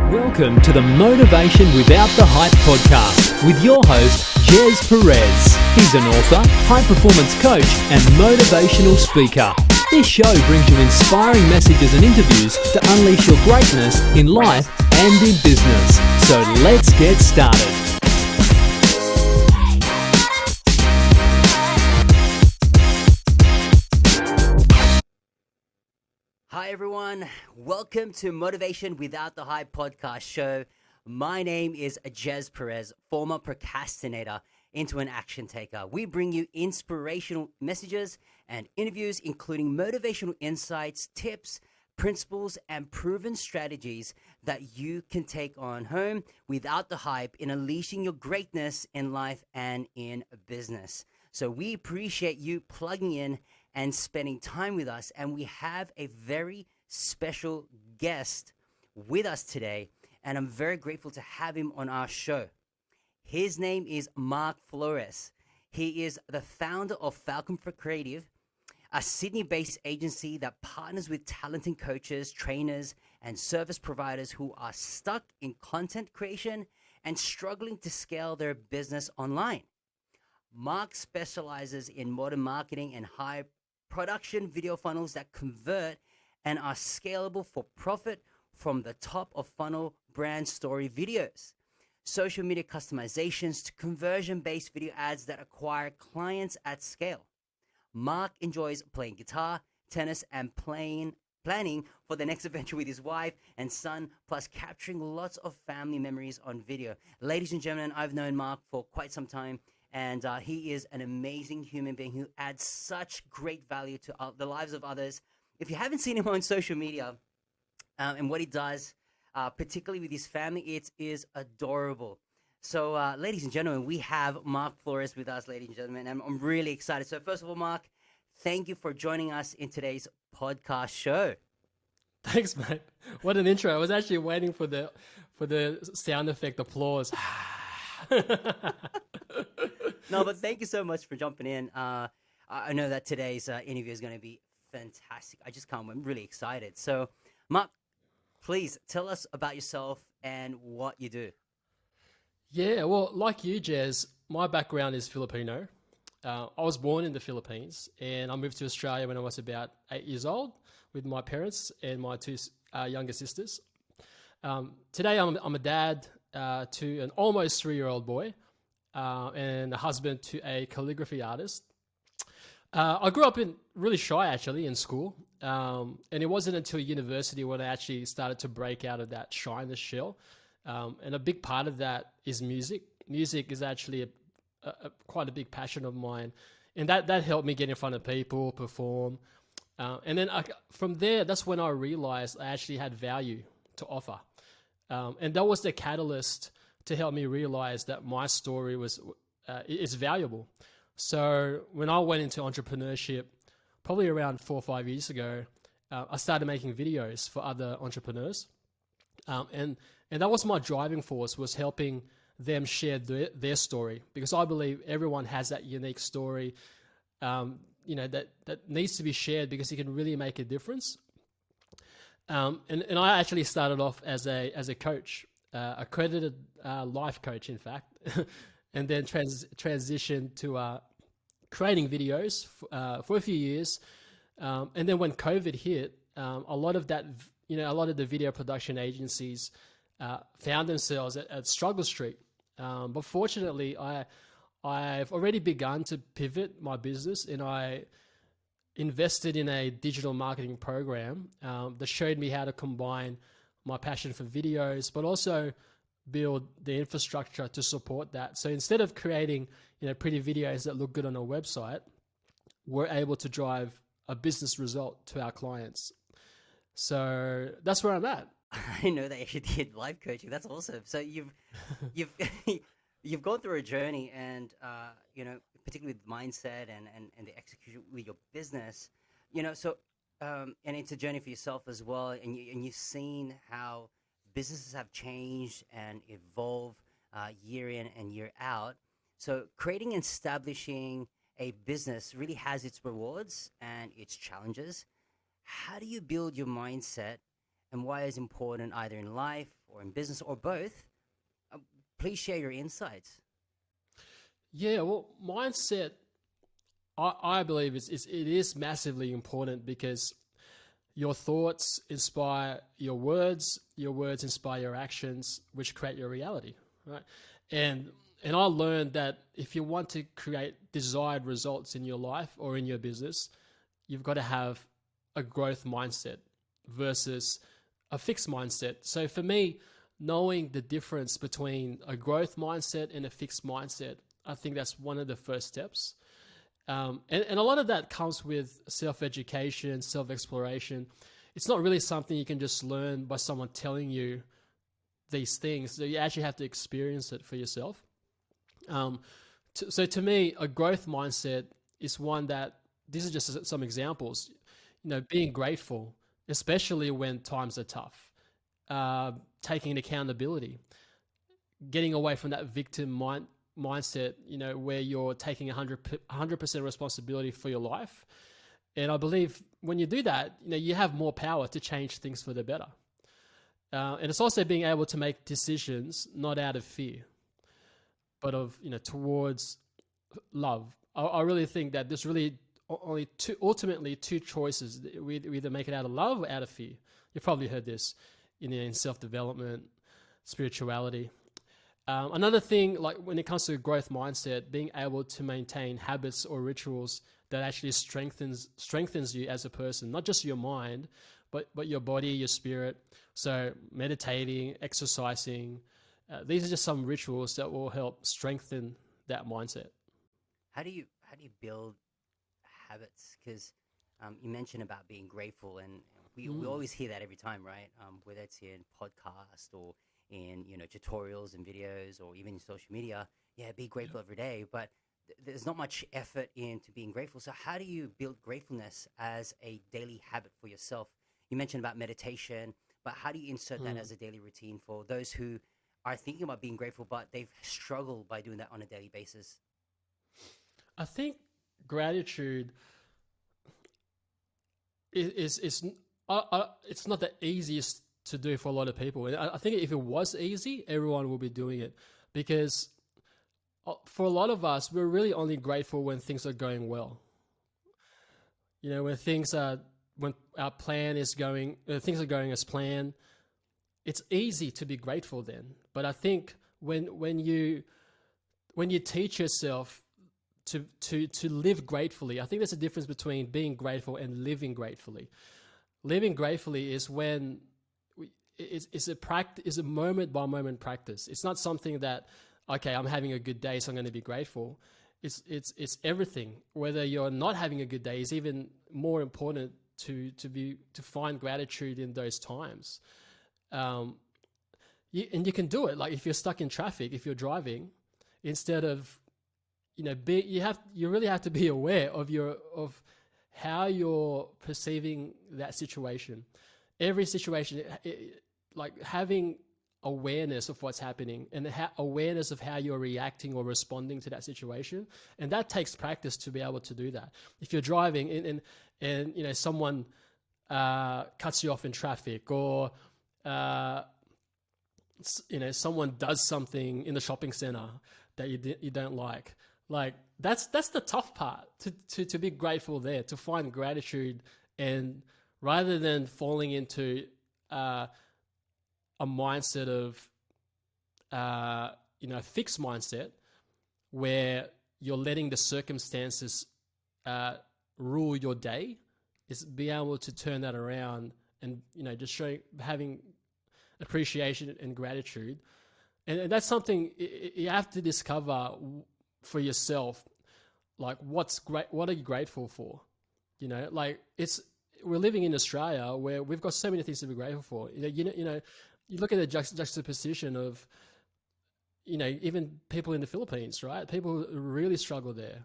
Welcome to the Motivation Without the Hype podcast with your host, Gez Perez. He's an author, high-performance coach, and motivational speaker. This show brings you inspiring messages and interviews to unleash your greatness in life and in business. So let's get started. Hi everyone, welcome to Motivation Without the Hype podcast show. My name is Gez Perez, former procrastinator into an action taker. We bring you inspirational messages and interviews, including motivational insights, tips, principles, and proven strategies that you can take on home without the hype in unleashing your greatness in life and in business. So we appreciate you plugging in and spending time with us. And we have a very special guest with us today. And I'm very grateful to have him on our show. His name is Mark Flores. He is the founder of Falcon for Creative, a Sydney-based agency that partners with talented coaches, trainers, and service providers who are stuck in content creation and struggling to scale their business online. Mark specializes in modern marketing and high production video funnels that convert and are scalable for profit from the top of funnel brand story videos, social media customizations to conversion-based video ads that acquire clients at scale. Mark enjoys playing guitar, tennis, and planning for the next adventure with his wife and son, plus capturing lots of family memories on video. Ladies and gentlemen, I've known Mark for quite some time. And he is an amazing human being who adds such great value to the lives of others. If you haven't seen him on social media and what he does, particularly with his family, it is adorable. So, ladies and gentlemen, we have Mark Flores with us, ladies and gentlemen, and I'm really excited. So, first of all, Mark, thank you for joining us in today's podcast show. Thanks, mate. What an intro. I was actually waiting for the sound effect applause. No, but thank you so much for jumping in. I know that today's interview is going to be fantastic. I just can't wait. I'm really excited. So, Mark, please tell us about yourself and what you do. Yeah, well, like you, Jez, my background is Filipino. I was born in the Philippines, and I moved to Australia when I was about 8 years old with my parents and my two younger sisters. Today, I'm a dad to an almost 3-year-old boy. And a husband to a calligraphy artist. I grew up really shy actually in school. And it wasn't until university when I actually started to break out of that shyness shell. And a big part of that is music. Music is actually quite a big passion of mine. And that helped me get in front of people, perform. And then from there, that's when I realized I actually had value to offer. And that was the catalyst to help me realize that my story is valuable. So when I went into entrepreneurship, probably around 4 or 5 years ago, I started making videos for other entrepreneurs. And that was my driving force, was helping them share their story, because I believe everyone has that unique story, that needs to be shared because it can really make a difference. And I actually started off as a coach. Accredited life coach, in fact, and then transitioned to creating videos for a few years. And then when COVID hit, a lot of the video production agencies found themselves at Struggle Street. But fortunately, I've already begun to pivot my business, and I invested in a digital marketing program that showed me how to combine my passion for videos, but also build the infrastructure to support that. So instead of creating, pretty videos that look good on a website, we're able to drive a business result to our clients. So that's where I'm at. I know that you actually did life coaching. That's awesome. So you've you've gone through a journey, and particularly with mindset and the execution with your business. And it's a journey for yourself as well, and you've seen how businesses have changed and evolve year in and year out. So creating and establishing a business really has its rewards and its challenges. How do you build your mindset, and why is important either in life or in business or both, uh, please share your insights. Yeah, well, mindset, I believe it is massively important because your thoughts inspire your words inspire your actions, which create your reality, right? And and I learned that if you want to create desired results in your life or in your business, you've got to have a growth mindset versus a fixed mindset. So for me, knowing the difference between a growth mindset and a fixed mindset, I think that's one of the first steps. And a lot of that comes with self-education, self-exploration. It's not really something you can just learn by someone telling you these things. So you actually have to experience it for yourself. Um, so to me, a growth mindset is one that, these are just some examples, being grateful, especially when times are tough, taking accountability, getting away from that mindset, where you're taking 100% responsibility for your life. And I believe when you do that, you have more power to change things for the better. And it's also being able to make decisions not out of fear, but of, towards love. I really think that there's really ultimately two choices. We either make it out of love or out of fear. You've probably heard this in self-development, spirituality. Another thing, like when it comes to growth mindset, being able to maintain habits or rituals that actually strengthens you as a person, not just your mind, but your body, your spirit. So meditating, exercising, these are just some rituals that will help strengthen that mindset. How do you build habits? Because you mentioned about being grateful, and we always hear that every time, right? Whether it's in podcast or in tutorials and videos or even in social media. Yeah, be grateful every day, but there's not much effort into being grateful. So how do you build gratefulness as a daily habit for yourself? You mentioned about meditation, but how do you insert that as a daily routine for those who are thinking about being grateful, but they've struggled by doing that on a daily basis? I think gratitude is it's not the easiest to do for a lot of people. And I think if it was easy, everyone will be doing it, because for a lot of us, we're really only grateful when things are going well. When our plan is going, things are going as planned, it's easy to be grateful then. But I think when you teach yourself to live gratefully, I think there's a difference between being grateful and living gratefully. Living gratefully is when it's a moment by moment practice. It's not something that, okay, I'm having a good day, so I'm going to be grateful. It's everything. Whether you're not having a good day is even more important to find gratitude in those times. And you can do it. Like if you're stuck in traffic, if you're driving, instead of you really have to be aware of how you're perceiving that situation. Every situation, like having awareness of what's happening and awareness of how you're reacting or responding to that situation, and that takes practice to be able to do that. If you're driving and someone cuts you off in traffic, or someone does something in the shopping center that you don't like that's the tough part, to be grateful there, to find gratitude, and rather than falling into a mindset of fixed mindset where you're letting the circumstances rule your day, is be able to turn that around and just having appreciation and gratitude. And that's something you have to discover for yourself. Like, what are you grateful for? Like we're living in Australia where we've got so many things to be grateful for. You look at the juxtaposition of even people in the Philippines, right? People really struggle there,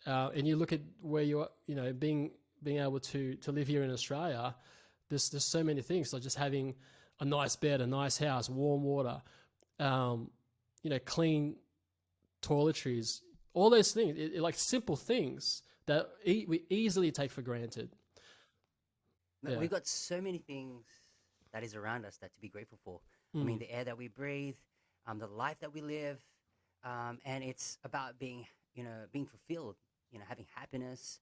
and you look at where you're being able to live here in Australia. There's so many things, like just having a nice bed, a nice house, warm water, clean toiletries, all those things, like simple things that we easily take for granted. Man, Yeah. we've got so many things that is around us that to be grateful for. I mean, the air that we breathe, the life that we live, and it's about being, being fulfilled, having happiness.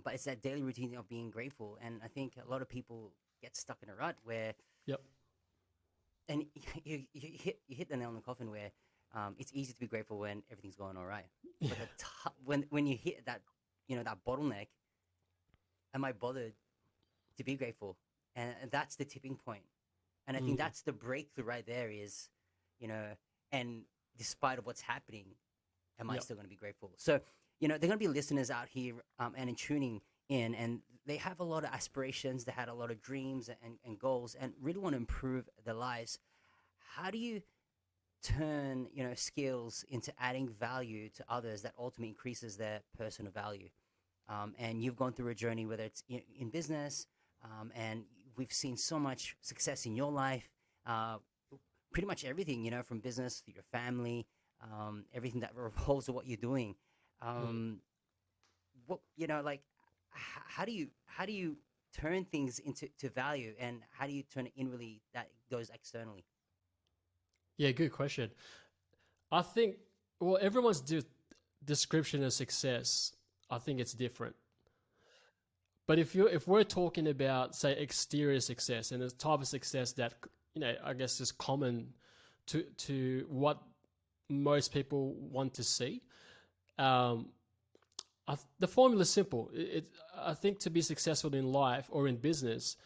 But it's that daily routine of being grateful, and I think a lot of people get stuck in a rut where, Yep. and you hit the nail on the coffin where it's easy to be grateful when everything's going all right. Yeah. But when you hit that, that bottleneck, am I bothered to be grateful? And that's the tipping point. And I think that's the breakthrough right there is, and despite of what's happening, am I Yep. still going to be grateful? So, there are going to be listeners out here and in tuning in, and they have a lot of aspirations. They had a lot of dreams and goals and really want to improve their lives. How do you turn, skills into adding value to others that ultimately increases their personal value? And you've gone through a journey, whether it's in business, and we've seen so much success in your life, pretty much everything, from business to your family, everything that revolves with what you're doing. What, how do you turn things into value, and how do you turn it inwardly that goes externally? Yeah, good question. I think, well, everyone's description of success, I think it's different. But if we're talking about, say, exterior success and the type of success that, I guess is common to what most people want to see, the formula is simple. I think to be successful in life or in business,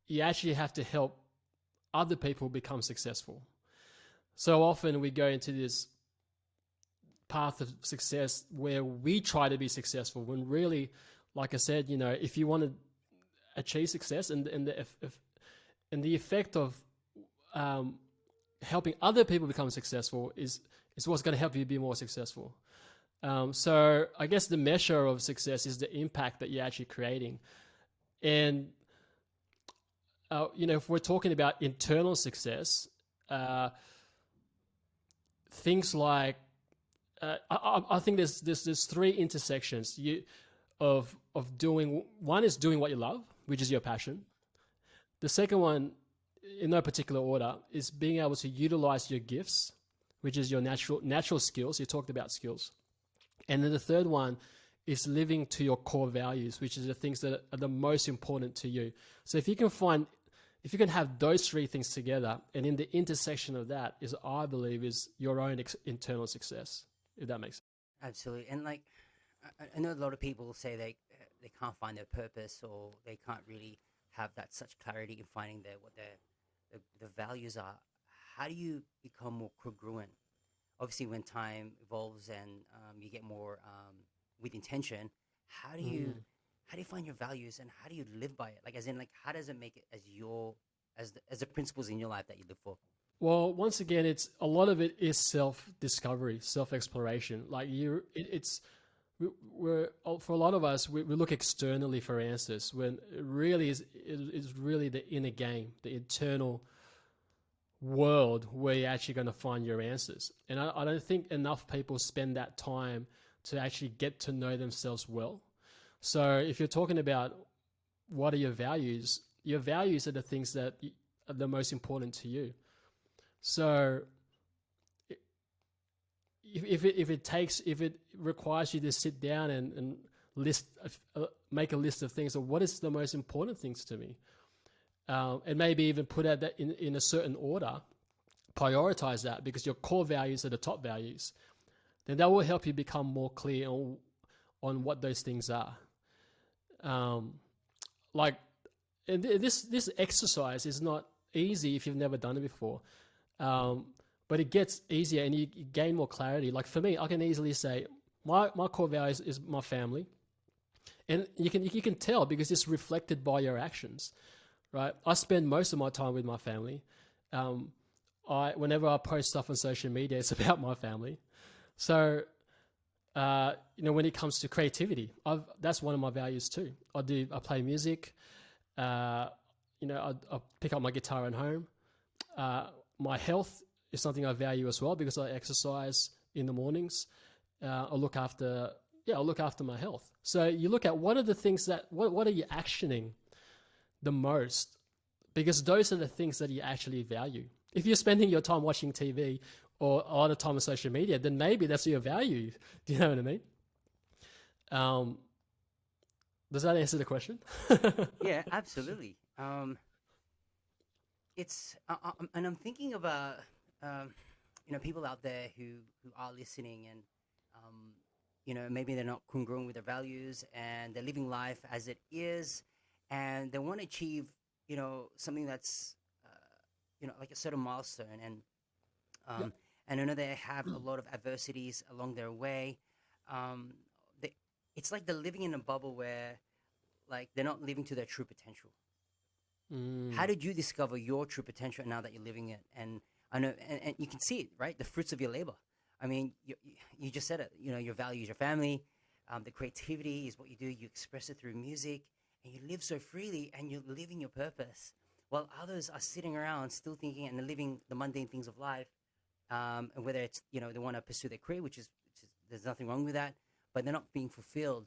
you actually have to help other people become successful. So often we go into this path of success where we try to be successful when really, like I said, if you want to achieve success and the effect of helping other people become successful is what's going to help you be more successful. So I guess the measure of success is the impact that you're actually creating. And, if we're talking about internal success, things like, I think there's three intersections of doing. One is doing what you love, which is your passion. The second one, in no particular order, is being able to utilize your gifts, which is your natural skills. You talked about skills. And then the third one is living to your core values, which is the things that are the most important to you. So if you can have those three things together, and in the intersection of that is, I believe, is your own internal success, if that makes sense. Absolutely. And I know a lot of people say they can't find their purpose, or they can't really have that such clarity in finding what the values are. How do you become more congruent? Obviously, when time evolves and you get more with intention, how do you find your values, and how do you live by it? How does it make it as the principles in your life that you live for? Well, once again, it's a lot of it is self-discovery, self-exploration. We're for a lot of us, we look externally for answers when it really is really the inner game, the internal world where you're actually going to find your answers. And I don't think enough people spend that time to actually get to know themselves well. So if you're talking about what are your values are the things that are the most important to you. So if it requires you to sit down and make a list of things of what is the most important things to me, and maybe even put out that in a certain order, prioritize that because your core values are the top values, then that will help you become more clear on what those things are. And this exercise is not easy if you've never done it before, but it gets easier and you gain more clarity. Like for me, I can easily say my core values is my family, and you can tell because it's reflected by your actions. Right, I spend most of my time with my family. Whenever I post stuff on social media, it's about my family. So, when it comes to creativity, that's one of my values too. I play music. I pick up my guitar at home. My health is something I value as well because I exercise in the mornings. I look after my health. So you look at what are the things what are you actioning the most because those are the things that you actually value. If you're spending your time watching TV or a lot of time on social media, then maybe that's your value. Do you know what I mean? Does that answer the question? Yeah, absolutely. And I'm thinking about people out there who are listening, and maybe they're not congruent with their values, and they're living life as it is, and they want to achieve something that's like a certain milestone, and and I know they have a lot of adversities along their way. It's like they're living in a bubble where, like, they're not living to their true potential. How did you discover your true potential now that you're living it? And I know, and you can see it, right? The fruits of your labor. I mean, you just said it. Your values, your family, the creativity is what you do. You express it through music, and you live so freely, and you're living your purpose. While others are sitting around still thinking and living the mundane things of life, and whether it's they want to pursue their career, which is there's nothing wrong with that, but they're not being fulfilled,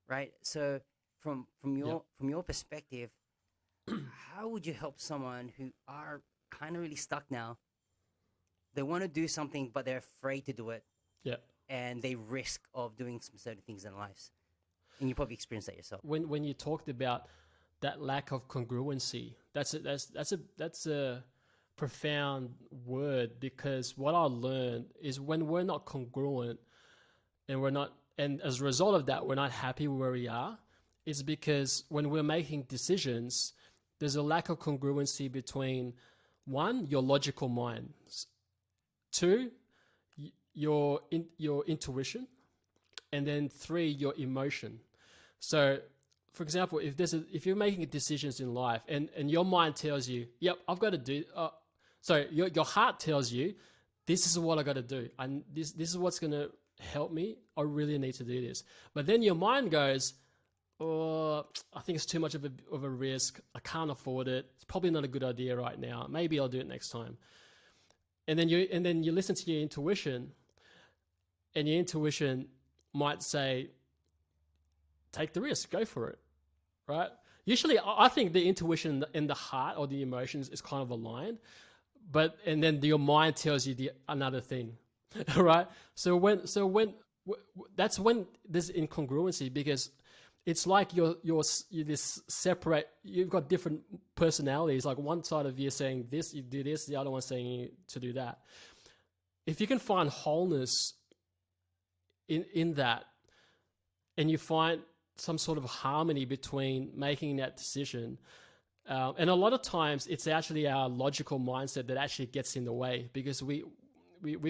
right? So from your perspective, how would you help someone who are kind of really stuck now? They want to do something, but they're afraid to do it. Yeah. And they risk of doing some certain things in their lives. And you probably experienced that yourself. When you talked about that lack of congruency, that's a profound word, because what I learned is when we're not congruent and as a result of that, we're not happy where we are, it's because when we're making decisions, there's a lack of congruency between, one, your logical mind, two, your intuition, and then three, your emotion. So, for example, if you're making decisions in life and your mind tells you, yep, I've got to do, your heart tells you, this is what I got to do, and this is what's going to help me. I really need to do this. But then your mind goes, oh, I think it's too much of a risk. I can't afford it. It's probably not a good idea right now. Maybe I'll do it next time. And then you listen to your intuition, and your intuition might say, take the risk, go for it, right? Usually, I think the intuition and the heart or the emotions is kind of aligned, and then your mind tells you another thing, right? So that's when there's incongruency, because it's like you're this separate. You've got different personalities. Like one side of you saying this, you do this. The other one saying to do that. If you can find wholeness in that, and you find some sort of harmony between making that decision, and a lot of times it's actually our logical mindset that actually gets in the way, because we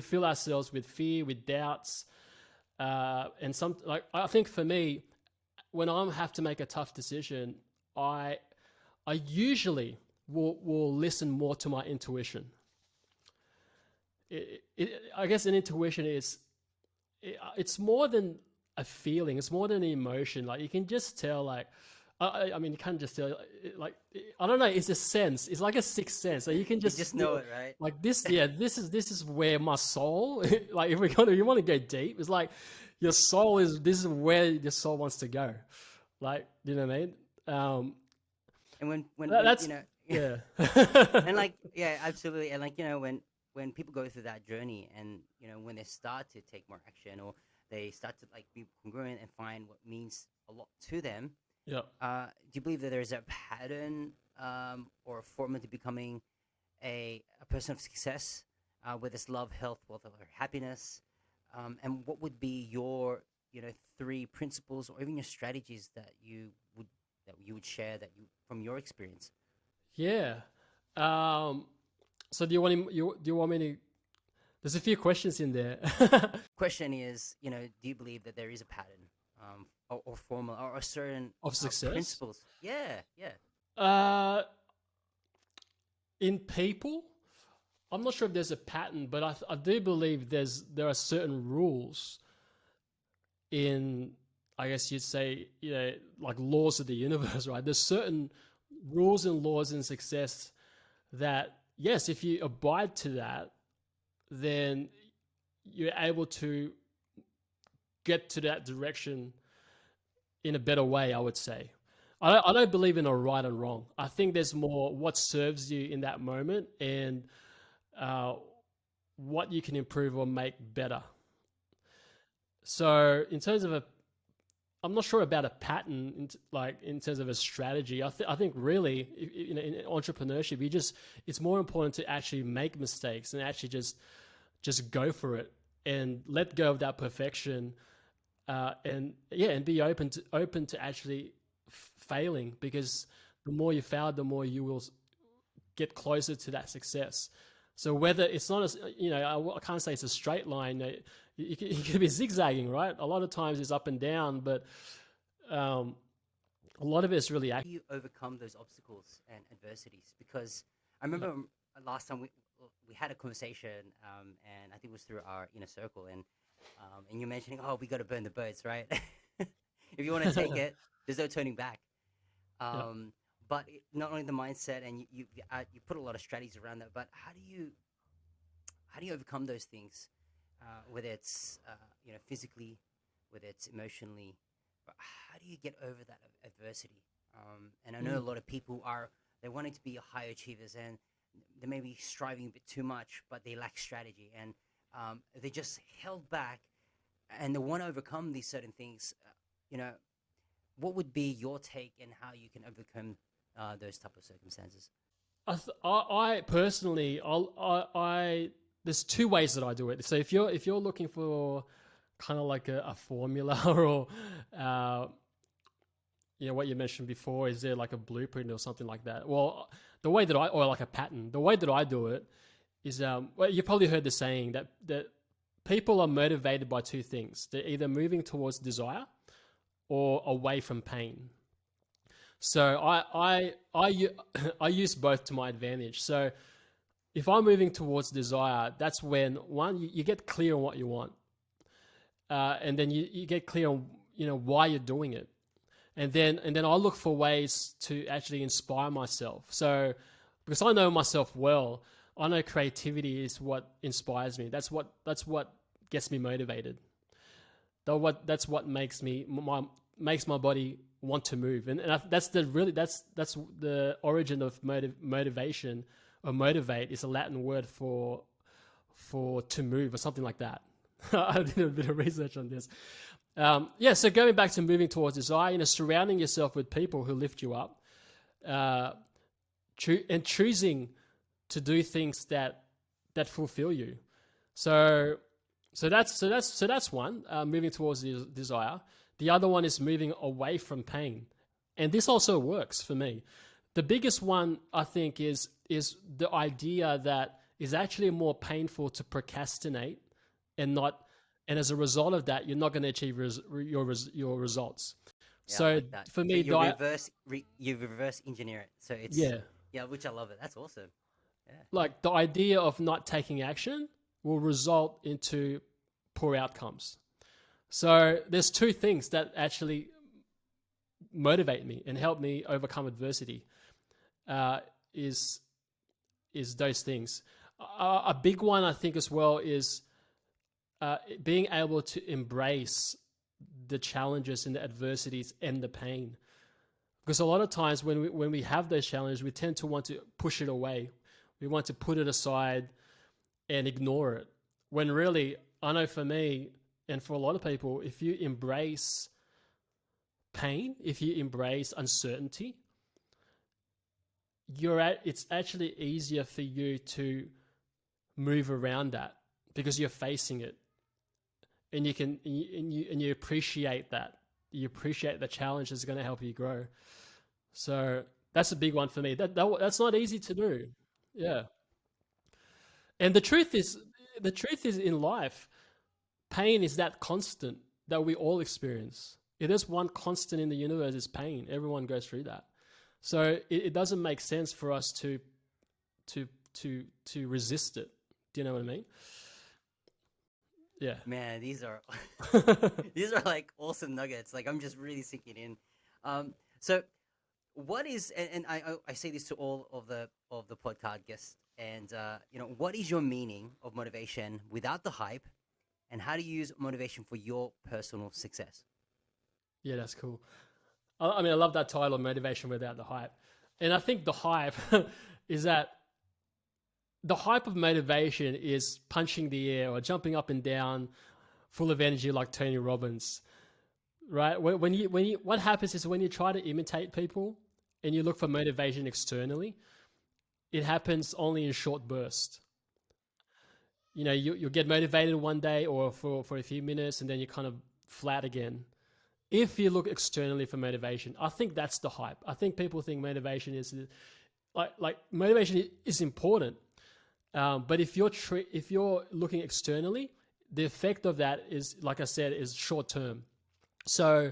fill ourselves with fear, with doubts, and I think for me, when I have to make a tough decision, I usually will listen more to my intuition. I guess an intuition it's more than a feeling. It's more than an emotion. Like you can just tell. Like I mean, you can't just tell. Like I don't know. It's a sense. It's like a sixth sense. Like you can just know it, right? Like this. Yeah. This is where my soul. Like if you want to go deep, it's like your soul is. This is where your soul wants to go. Like, you know what I mean? And when that's, yeah, and like, yeah, absolutely. And like, when people go through that journey, and when they start to take more action, or they start to like be congruent and find what means a lot to them. Yeah. Do you believe that there is a pattern or a formula to becoming a person of success, whether it's love, health, wealth, or happiness? And what would be your 3 principles, or even your strategies that you would share from your experience? Yeah. So do you want me to? There's a few questions in there. Question is, do you believe that there is a pattern, or formula, or a certain of success principles? Yeah. In people, I'm not sure if there's a pattern, but I do believe there are certain rules in, I guess you'd say, like laws of the universe, right? There's certain rules and laws in success that, yes, if you abide to that, then you're able to get to that direction in a better way, I would say. I don't believe in a right and wrong. I think there's more what serves you in that moment and uh, what you can improve or make better. So in terms of I'm not sure about a pattern, like in terms of a strategy. I think really, in entrepreneurship, it's more important to actually make mistakes and actually just go for it and let go of that perfection, and be open to actually failing, because the more you fail, the more you will get closer to that success. So whether it's not as, I can't say it's a straight line. You could be zigzagging, right? A lot of times it's up and down, but a lot of it's really How do you overcome those obstacles and adversities? Because I remember last time we had a conversation, and I think it was through our inner circle, and you're mentioning, oh, we got to burn the boats, right? If you want to take it, there's no turning back. yeah. But not only the mindset, and you put a lot of strategies around that, but how do you overcome those things, whether it's physically, whether it's emotionally, but how do you get over that adversity? And I know a lot of people they're wanting to be high achievers, and they may be striving a bit too much, but they lack strategy, and they're just held back, and they want to overcome these certain things. What would be your take and how you can overcome those type of circumstances? I personally, there's two ways that I do it. So if you're looking for kind of like a formula or what you mentioned before, is there like a blueprint or something like that? Well, or like a pattern. The way that I do it is, well, you probably heard the saying that people are motivated by two things. They're either moving towards desire or away from pain. So I use both to my advantage. So if I'm moving towards desire, that's when one, you get clear on what you want, and then you get clear on why you're doing it, and then I look for ways to actually inspire myself. So because I know myself well, I know creativity is what inspires me. That's what gets me motivated. That's what makes my body want to move, and that's the origin of motivation, or motivate is a Latin word for to move or something like that. I did a bit of research on this. So going back to moving towards desire, surrounding yourself with people who lift you up, and choosing to do things that fulfill you. So that's one, moving towards the desire. The other one is moving away from pain, and this also works for me. The biggest one, I think, is the idea that is actually more painful to procrastinate, and as a result of that, you're not going to achieve your results. Yeah, I So like that. for So me, you reverse engineer it. So it's yeah, which I love it. That's awesome. Yeah. like the idea of not taking action will result into poor outcomes. So there's two things that actually motivate me and help me overcome adversity. Is those things. A big one, I think, as well, is being able to embrace the challenges and the adversities and the pain. Because a lot of times when we have those challenges, we tend to want to push it away. We want to put it aside and ignore it. When really, I know for me and for a lot of people, if you embrace pain, if you embrace uncertainty, it's actually easier for you to move around that because you're facing it, and you appreciate that. You appreciate the challenge that's going to help you grow. So that's a big one for me. That's not easy to do. Yeah. And the truth is in life, pain is that constant that we all experience. It is one constant in the universe is pain. Everyone goes through that. So it doesn't make sense for us to resist it. Do you know what I mean? Yeah. Man, these are like awesome nuggets. Like I'm just really sinking in. So what is, and I say this to all of the podcast guests, and what is your meaning of motivation without the hype, and how do you use motivation for your personal success? Yeah, that's cool. I mean, I love that title, Motivation Without the Hype. And I think the hype is that the hype of motivation is punching the air or jumping up and down, full of energy like Tony Robbins, right? What happens is when you try to imitate people and you look for motivation externally, it happens only in short bursts. You'll get motivated one day or for a few minutes and then you're kind of flat again. If you look externally for motivation, I think that's the hype. I think people think motivation is like motivation is important. But if you're looking externally, the effect of that is, like I said, is short term. So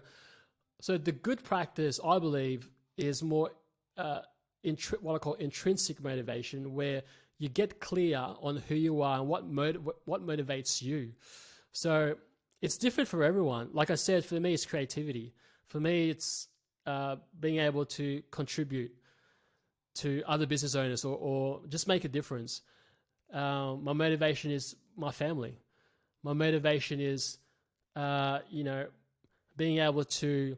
the good practice, I believe, is more what I call intrinsic motivation, where you get clear on who you are and what motivates you. So it's different for everyone. Like I said, for me, it's creativity. For me, it's being able to contribute to other business owners or just make a difference. My motivation is my family. My motivation is, being able to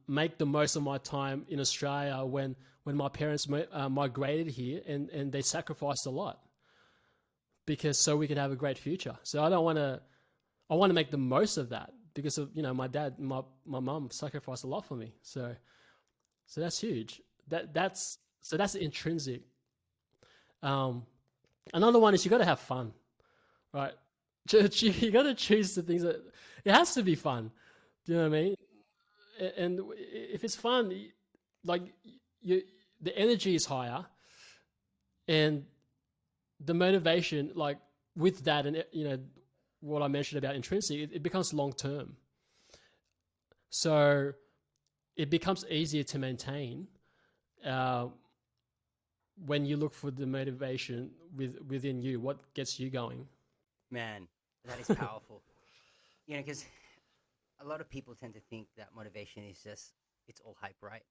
make the most of my time in Australia when my parents migrated here and they sacrificed a lot so we could have a great future. So I want to make the most of that because of, my dad, my mum sacrificed a lot for me. So that's huge. That's intrinsic. Another one is you got to have fun, right? You got to choose the things that it has to be fun. Do you know what I mean? And if it's fun, like the energy is higher, and the motivation, like with that, and what I mentioned about intrinsic, it becomes long term. So it becomes easier to maintain when you look for the motivation within you, what gets you going. Man, that is powerful. Because a lot of people tend to think that motivation is it's all hype, right?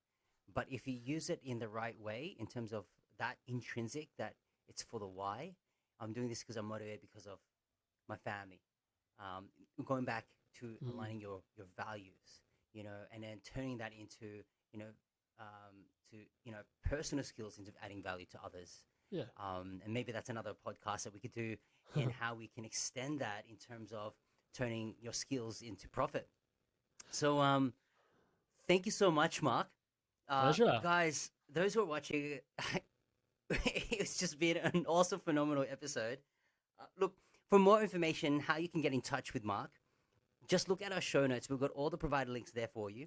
But if you use it in the right way, in terms of that intrinsic, that it's for the why, I'm doing this because I'm motivated because of my family. Going back to aligning your values, and then turning that into, personal skills into adding value to others. Yeah. And maybe that's another podcast that we could do in how we can extend that in terms of turning your skills into profit. So, thank you so much, Mark. Pleasure. Guys, those who are watching, it's just been an awesome, phenomenal episode. Look, for more information, how you can get in touch with Mark, just look at our show notes. We've got all the provided links there for you.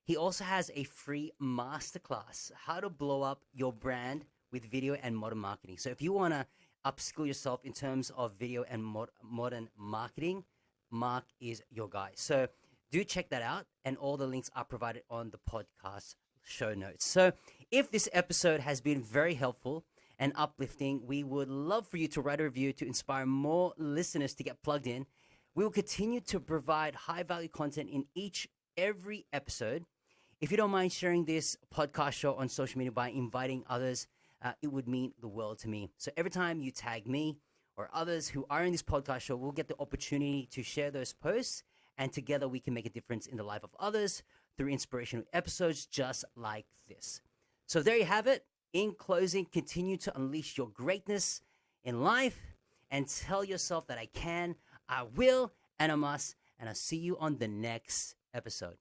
He also has a free masterclass, how to blow up your brand with video and modern marketing. So if you want to upskill yourself in terms of video and modern marketing, Mark is your guy. So do check that out. And all the links are provided on the podcast show notes. So if this episode has been very helpful and uplifting, we would love for you to write a review to inspire more listeners to get plugged in. We will continue to provide high value content in every episode. If you don't mind sharing this podcast show on social media by inviting others, it would mean the world to me. So every time you tag me or others who are in this podcast show, we'll get the opportunity to share those posts, and together we can make a difference in the life of others through inspirational episodes just like this. So there you have it. In closing, continue to unleash your greatness in life and tell yourself that I can, I will, and I must. And I'll see you on the next episode.